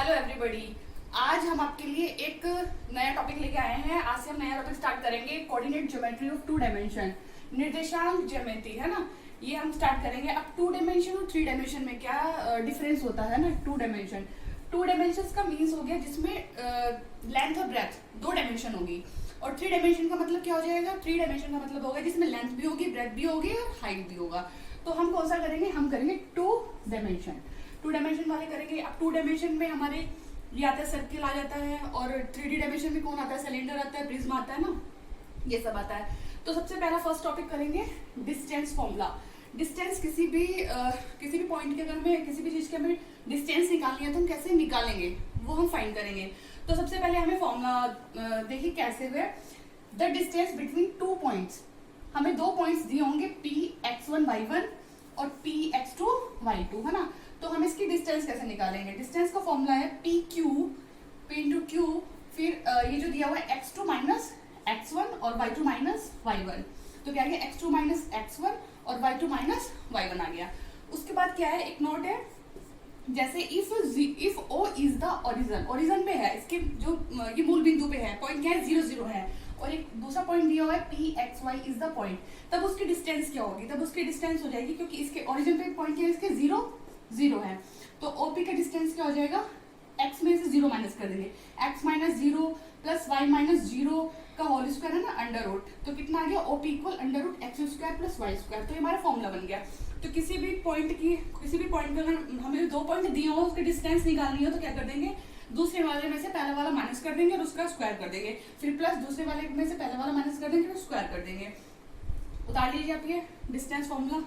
Hello everybody. आज हम आपके लिए एक नया टॉपिक लेके आए हैं। आज से हम नया टॉपिक स्टार्ट करेंगे, कोऑर्डिनेट ज्योमेट्री ऑफ 2 डायमेंशन, निर्देशांक ज्यामिति, है ना। ये हम स्टार्ट करेंगे। अब 2 डायमेंशन और 3 डायमेंशन में क्या डिफरेंस होता है ना। 2 डायमेंशन का मीन्स हो गया जिसमें लेंथ और ब्रेथ 2 डायमेंशन होगी, और 3 डायमेंशन का मतलब क्या हो जाएगा। 3 डायमेंशन का मतलब होगा जिसमें लेंथ भी होगी, ब्रेथ भी होगी और हाइट भी होगा। तो हम कौन सा करेंगे, हम करेंगे 2 डायमेंशन। 2 डायमेंशन वाले करेंगे। अब 2 डायमेंशन में हमारे ये आता है, सर्किल आ जाता है, और 3D डायमेंशन में कौन आता है, सिलेंडर आता है, प्रिज्म आता है ना, ये सब आता है। तो सबसे पहला फर्स्ट टॉपिक करेंगे डिस्टेंस फॉर्मूला। डिस्टेंस किसी भी पॉइंट के अगर में किसी भी चीज के हमें डिस्टेंस निकालनी है तो हम कैसे निकालेंगे वो हम फाइंड करेंगे। तो सबसे पहले हमें फॉर्मूला देखिए कैसे हुए। द डिस्टेंस बिटवीन 2 पॉइंट्स, हमें 2 पॉइंट्स दिए होंगे P(x1, y1) और P(x2, y2), है ना। तो हम इसकी डिस्टेंस कैसे निकालेंगे। डिस्टेंस का फॉर्मूला है P इंटू क्यू, फिर ये जो दिया हुआ है x2 माइनस x1 और y2 माइनस y1। तो क्या आ गया, x2 माइनस x1 और y2 माइनस y1 आ गया। उसके बाद क्या है, एक नोट है, जैसे if O is the origin पे है, इसके जो ये मूल बिंदु पे है, पॉइंट क्या है 0 0 है, और एक दूसरा पॉइंट दिया हुआ है P(x, y) is the point, तब उसकी डिस्टेंस क्या होगी, तब उसकी डिस्टेंस हो जाएगी, क्योंकि इसके ओरिजिन पे पॉइंट क्या है, इसके 0 0 है। तो OP का डिस्टेंस क्या हो जाएगा, x में से 0 माइनस कर देंगे, x minus 0 plus y minus 0 का होल स्क्वायर है ना, अंडर रूट। तो कितना आ गया, OP equal under root x square plus y square. तो ये हमारा फॉर्मूला बन गया। तो किसी भी पॉइंट पे अगर हमें 2 पॉइंट दिए हो, उसकी डिस्टेंस निकालनी हो तो क्या कर देंगे, दूसरे वाले में से पहले वाला माइनस कर देंगे और उसका स्क्वायर कर देंगे, फिर प्लस दूसरे वाले में से पहले वाला माइनस कर देंगे और स्क्वायर कर देंगे। उतार लीजिए आप ये डिस्टेंस फॉर्मूला।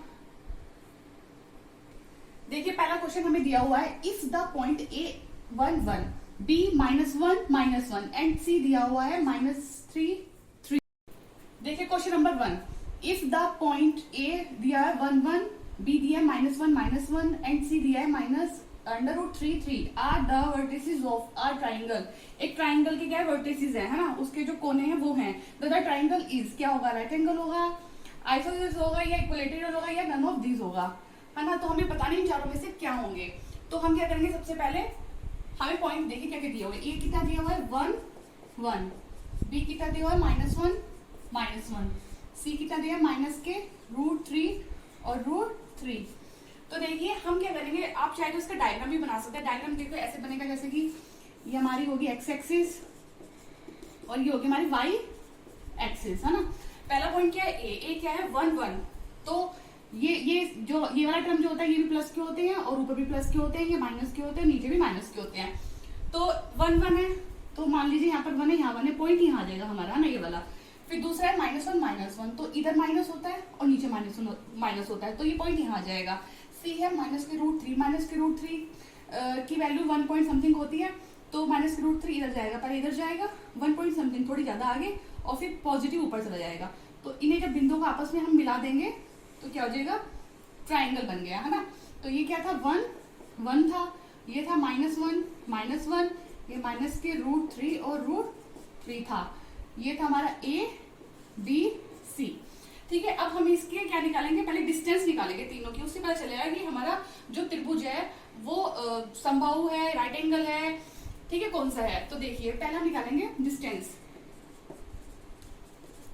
देखिए पहला क्वेश्चन हमें दिया हुआ है, if the point A1 1, B -1 and C दिया हुआ है -3 3। देखिए question number 1, if the point A दिया है 1 1, B दिया है -1 एंड C दिया है √3 3 are the vertices of our triangle. एक ट्राइंगल के क्या वर्टिसेस है ना, उसके जो कोने हैं वो हैं। द ट्राइंगल इज क्या होगा, राइट एंगल होगा, आइसोसेलेस होगा, या इक्विलैटरल होगा, या नन ऑफ दीज होगा, है ना। तो हमें पता नहीं इन चारों में से क्या होंगे। तो हम क्या करेंगे, सबसे पहले हमें पॉइंट देखिए क्या क्या दिया हुआ है। ए कितना दिया हुआ है 1 1, बी कितना दिया हुआ है -1 1, सी कितना दिया है -√3 और √3। तो देखिए हम क्या करेंगे, आप चाहे तो इसका डायग्राम भी बना सकते हैं। डायग्राम देखो ऐसे बनेगा, जैसे कि ये हमारी होगी x एक्सिस और ये होगी हमारी y एक्सिस, है ना। पहला पॉइंट क्या है, ए क्या है 1 1। तो ये वाला टर्म जो होता है ये भी प्लस के होते हैं, और ऊपर भी प्लस के होते हैं, ये माइनस के होते हैं, नीचे भी माइनस के होते हैं। तो 1 1 है, तो मान लीजिए यहाँ पर 1 है, यहाँ 1 है, पॉइंट यहाँ आ जाएगा हमारा ना ये वाला। फिर दूसरा है -1 तो इधर माइनस होता है और नीचे माइनस होता है, तो ये पॉइंट यहाँ आ जाएगा। सी है -√3 की वैल्यू 1 पॉइंट समथिंग होती है, तो -√3 इधर जाएगा, पर इधर जाएगा 1 पॉइंट समथिंग थोड़ी ज्यादा आगे, और फिर पॉजिटिव ऊपर चला जाएगा। तो इन्हें जब बिंदुओं को आपस में हम मिला देंगे तो क्या हो जाएगा, ट्राइंगल बन गया, है ना। तो ये क्या था, 1 1 था, ये था -1 ये माइनस के √3 और √3 था, ये था हमारा ABC। ठीक है, अब हम इसके क्या निकालेंगे, पहले डिस्टेंस निकालेंगे तीनों की, उससे पता चलेगा कि हमारा जो त्रिभुज है वो समबाहु है, राइट एंगल है, ठीक है, कौन सा है। तो देखिए पहले हम निकालेंगे डिस्टेंस।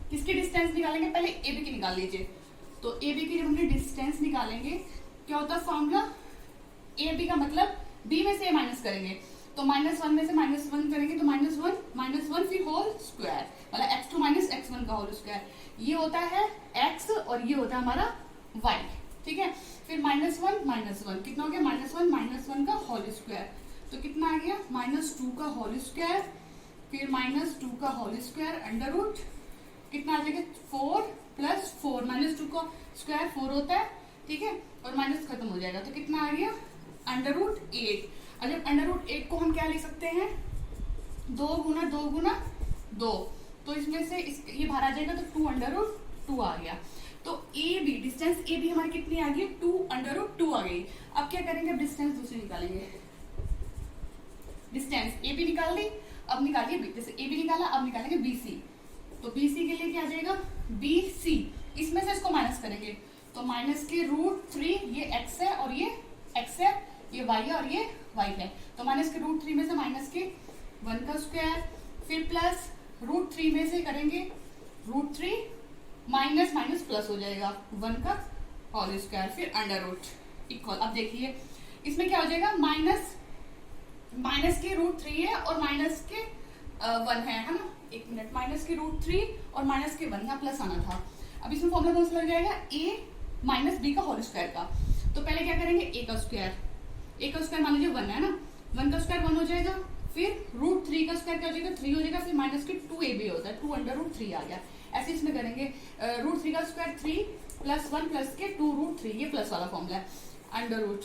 किसकी डिस्टेंस निकालेंगे, पहले AB की निकाल लीजिए। तो AB की जब हमने डिस्टेंस निकालेंगे, क्या होता है फॉर्मूला, AB का मतलब B में से A माइनस करेंगे, तो -1 में से -1 करेंगे तो -1 फिर होल स्क्वायर, मतलब x2 माइनस x1 का होल स्क्वायर, ये होता है x और ये होता है हमारा y, ठीक है। फिर -1 कितना हो गया, -1 का होल स्क्वायर, तो कितना आ गया, -2 का होल स्क्वायर, फिर -2 का होल स्क्वायर अंडर रूट, कितना आ जाएगा 4 प्लस 4, -2 का स्क्वायर 4 होता है, ठीक है, और माइनस खत्म हो जाएगा, तो कितना आ गया √8। और जब √8 को हम क्या लिख सकते हैं, 2 गुना 2, तो इसमें से ये बाहर आ जाएगा, तो 2 आ गया। तो AB डिस्टेंस AB हमारी कितनी आ गई, 2 आ गई। अब क्या करेंगे, अब डिस्टेंस दूसरी निकालेंगे। डिस्टेंस AB निकाल दी, अब निकालिए B, जैसे AB निकाला, अब निकालेंगे BC। तो BC के लिए क्या आ जाएगा, BC, इसमें से इसको माइनस करेंगे, तो माइनस के √3, ये x है और ये x है, ये y है और ये y है, तो तो माइनस के रूट 3 में से माइनस के 1 का स्क्वायर, फिर प्लस रूट 3 में से करेंगे रूट 3 माइनस माइनस प्लस हो जाएगा 1 का होल स्क्वायर, फिर अंडर रूट इक्वल। अब देखिए इसमें क्या हो जाएगा, माइनस के रूट 3 है और माइनस के 1 है ना, एक मिनट, माइनस के रूट 3 और माइनस के 1, यहाँ प्लस आना था। अब इसमें फॉर्मूला कौन सा लग जाएगा, a माइनस बी का होल स्क्वायर का। तो पहले क्या करेंगे, a का स्क्वायर मान लीजिए 1 है ना, 1 का स्क्वायर 1 हो जाएगा, फिर रूट 3 का स्क्वायर क्या हो जाएगा, 3 हो जाएगा, फिर माइनस के 2ab होता है, 2 अंडर रूट 3 आ गया। ऐसे इसमें करेंगे रूट 3 का स्क्वायर 3 प्लस 1 प्लस के 2 रूट 3, ये प्लस वाला फॉर्मूला है, अंडर रूट।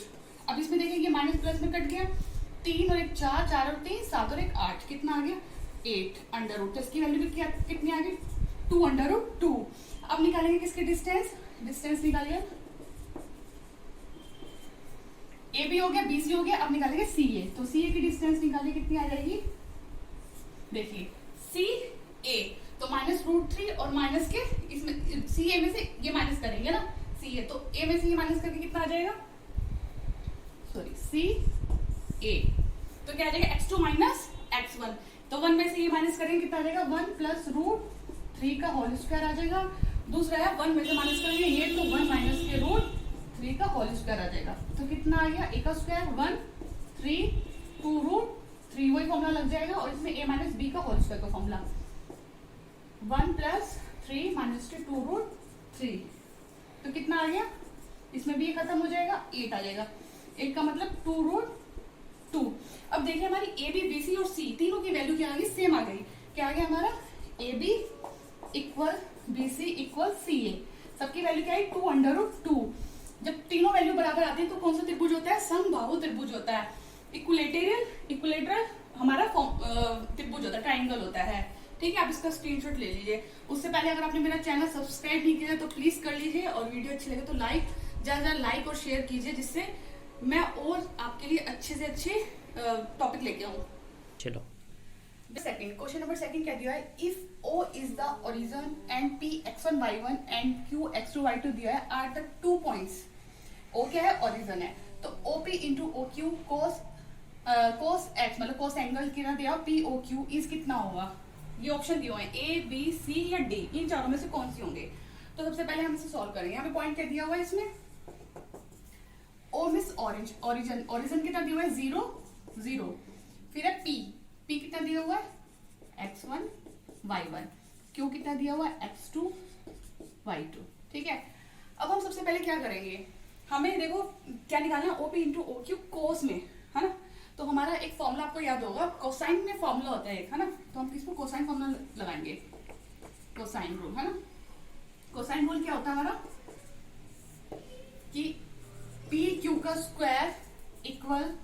अब इसमें देखेंगे माइनस प्लस में कट गया, 3 और 1 4, 4 और 3 7 और 1 8, कितना आ गया 8 अंडर रूट। तो इसकी वैल्यू कितनी आ गई 2 अंडर रूट 2। अब निकालेंगे किसके डिस्टेंस निकालिए, ए बी हो गया, बी सी हो गया, अब निकालेंगे सी ए। तो सी ए की डिस्टेंस निकालिए, कितनी आ जाएगी, देखिए सी ए, तो माइनस रूट 3 और माइनस के इसमें सी ए में से ये माइनस करेंगे ना, सी ए, तो ए में से ये माइनस करके कितना आ जाएगा, सॉरी सी ए, तो क्या आ जाएगा x2 माइनस x1। तो 1 में से ये माइनस करेंगे कितना आ जाएगा, 1 प्लस रूट 3 का होल स्क्वायर आ जाएगा। दूसरा है 1 में से माइनस करेंगे ये, तो 1 माइनस के रूट 3 का होल स्क्वायर आ जाएगा। तो कितना आ गया, a का स्क्वायर 1 3 2 रूट 3, वही फॉर्मूला लग जाएगा। और इसमें a माइनस बी का होल स्क्वायर का फॉर्मूला 1 प्लस 3 माइनस के 2 रूट 3, तो कितना आ गया, इसमें भी खत्म हो जाएगा, 8 आ जाएगा, 8 का मतलब 2 रूट 2। अब देखिए हमारी ए बी बी सी और सी तीनों की वैल्यू क्या आ गई, सेम आ गई। क्या आ गया हमारा, A B equal B C equal C A, सबकी वैल्यू क्या है 2 अंडर रूट 2। जब तीनों वैल्यू बराबर आती है तो कौन सा त्रिभुज होता है, समबाहु त्रिभुज होता है। इक्विलेटरल हमारा त्रिभुज होता है, ट्राइंगल होता है। ठीक है, आप इसका स्क्रीनशॉट ले लीजिए। उससे पहले अगर आपने मेरा चैनल सब्सक्राइब नहीं किया तो प्लीज कर लीजिए, और वीडियो अच्छी लगे तो ज्यादा लाइक और शेयर कीजिए, जिससे मैं और आपके लिए अच्छे से अच्छे टॉपिक लेके आऊँ। चलो क्वेश्चन नंबर सेकंड क्या दिया है, if O is the origin and P x1 y1 and Q x2 y2 दिया है, आर द 2 पॉइंट्स। O क्या है, ओरिजिन है, तो OP into OQ cos x मतलब cos एंगल कितना दिया, POQ इज कितना होगा, ये ऑप्शन दिए हुए हैं A B C या D, इन चारों में से कौन सी होंगे। तो सबसे पहले हम इसे सॉल्व करेंगे। यहाँ पे पॉइंट क्या दिया हुआ है इसमें, O मिस ओरिजिन कितना दिया हुआ है 0 0, फिर है P कितना दिया हुआ है x1 y1, Q कितना दिया हुआ है x2 y2। ठीक है, अब हम सबसे पहले क्या करेंगे, हमें देखो क्या निकालना है, OP इंटू OQ कोस में, है ना। तो हमारा एक फॉर्मूला आपको याद होगा, कोसाइन में फॉर्मूला होता है एक, है ना, तो हम किसको कोसाइन फॉर्मूला लगाएंगे, कोसाइन रूल, है ना। कोसाइन रूल क्या होता है हमारा, कि PQ का स्क्वायर इक्वल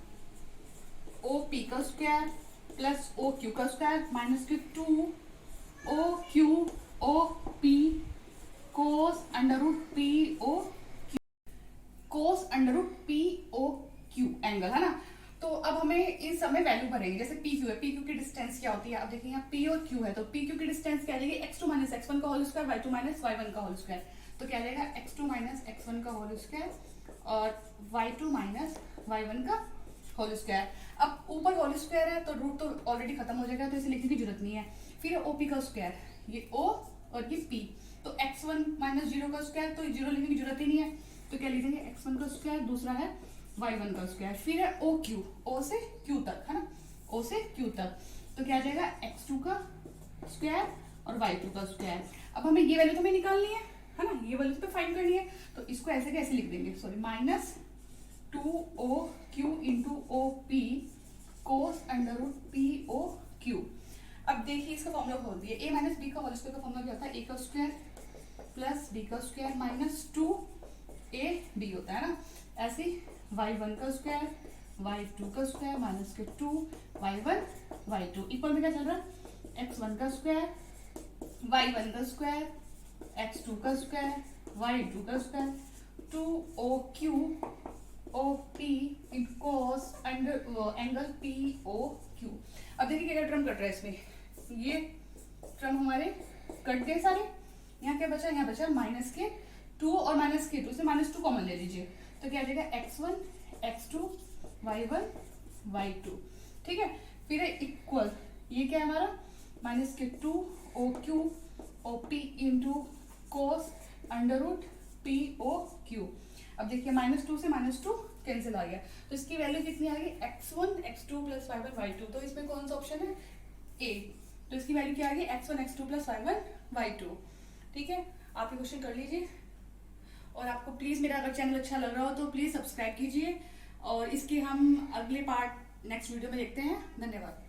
OP का स्क्वायर प्लस OQ का स्क्वायर माइनस के 2 OQ OP कोस अंडर रूट POQ, कोस अंडर रूट POQ एंगल, है ना। तो अब हमें इन सब में वैल्यू भरेंगे, जैसे PQ है, PQ की डिस्टेंस क्या होती है, अब देखिए यहाँ P और Q है, तो PQ की डिस्टेंस क्या आ जाएगी, x2 माइनस x1 का whole square, y2 minus y1 का होल स्क्वायर। तो क्या आ जाएगा x2 माइनस x1 का होल स्क्वायर और y2 माइनस y1 का होल स्क्वायर। अब ऊपर होल स्क्वायर है तो रूट तो ऑलरेडी खत्म हो जाएगा, तो इसे लिखने की जरूरत नहीं है। फिर है OP का स्क्वायर, ये O और ये P, तो x1 माइनस 0 का स्क्वायर, तो 0 लिखने की जरूरत ही नहीं है, तो क्या लिखेंगे x1 का स्क्वायर, दूसरा है y1 का स्क्वायर, फिर है OQ, O से Q तक, है ना, O से Q तक, तो क्या आ जाएगा x2 का स्क्वायर और y2 का स्क्वायर। अब हमें ये वैल्यू तो हमें निकालनी है ना, ये वैल्यू तो फाइंड करनी है, तो इसको ऐसे कैसे लिख देंगे, sorry minus 2OQ into OP कोस अंडर रूट POQ। अब देखिए इसका फॉर्मूला खोल दिए, A माइनस बी का होल स्क्वायर का फॉर्मूला क्या होता है, A का स्क्वायर प्लस B का स्क्वायर माइनस 2AB होता है ना। ऐसे y1 का स्क्वायर y2 का स्क्वायर माइनस के 2 y1 y2 इक्वल में क्या चल रहा है, x1 का स्क्वायर y1 का स्क्वायर x2 का स्क्वायर y2 का स्क्वायर 2OQ OP इन कोस अंडर एंगल POQ। अब देखिए क्या टर्म कट रहा है इसमें, ये टर्म हमारे कट गए सारे, यहाँ क्या बचा, यहाँ बचा माइनस के 2 और माइनस के 2 से माइनस 2 कॉमन ले लीजिए, तो क्या आ जाएगा x1 x2 y1 y2, ठीक है। फिर है इक्वल, ये क्या है हमारा -2 O Q O P into cos under root P O Q. अब देखिए -2 से -2 कैंसिल आ गया, तो इसकी वैल्यू कितनी आ गई x1 x2 plus y1 y2। तो इसमें कौन सा ऑप्शन है ए, तो इसकी वैल्यू क्या आ गई x1 x2 plus y1 y2, ठीक है। आप ये क्वेश्चन कर लीजिए और आपको प्लीज मेरा अगर चैनल अच्छा लग रहा हो तो प्लीज सब्सक्राइब कीजिए और इसके हम अगले पार्ट नेक्स्ट वीडियो में देखते हैं। धन्यवाद।